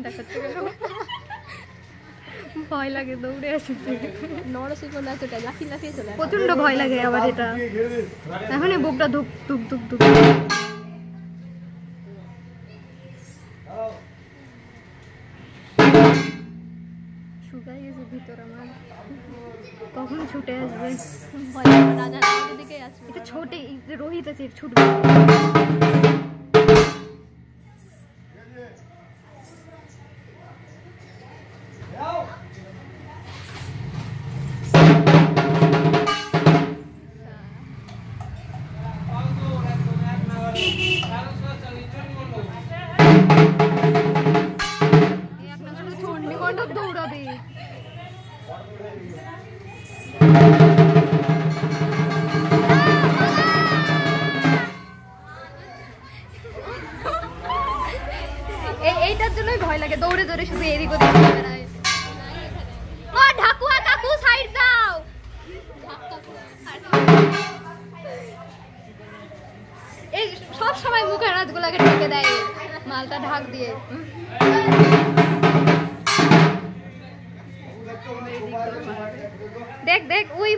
দেখাচ্ছে কেন? ভয় লাগে, দৌড়ে আসে। প্রচন্ড ভয় লাগে আবার এটা। এখনই বুকটা ধুক ধুক ধুক ধুক। শুকাই গেছে ভিতর আমার, কখন ছুটে আসবে? এটা ছোটে রোহিত আছে, ছুটবে। দৌড়াবে। এইটার জন্যই ভয় লাগে, দৌড়ে দৌড়ে শুধু এদিক ওদিক বেড়ায়। ও ঢাকুয়া কাকু সাইড দাও। এই সব সময় মুখের হাতগুলোকে ঢেকে দেয় মালটা ঢাক দিয়ে। দেখ দেখ ওই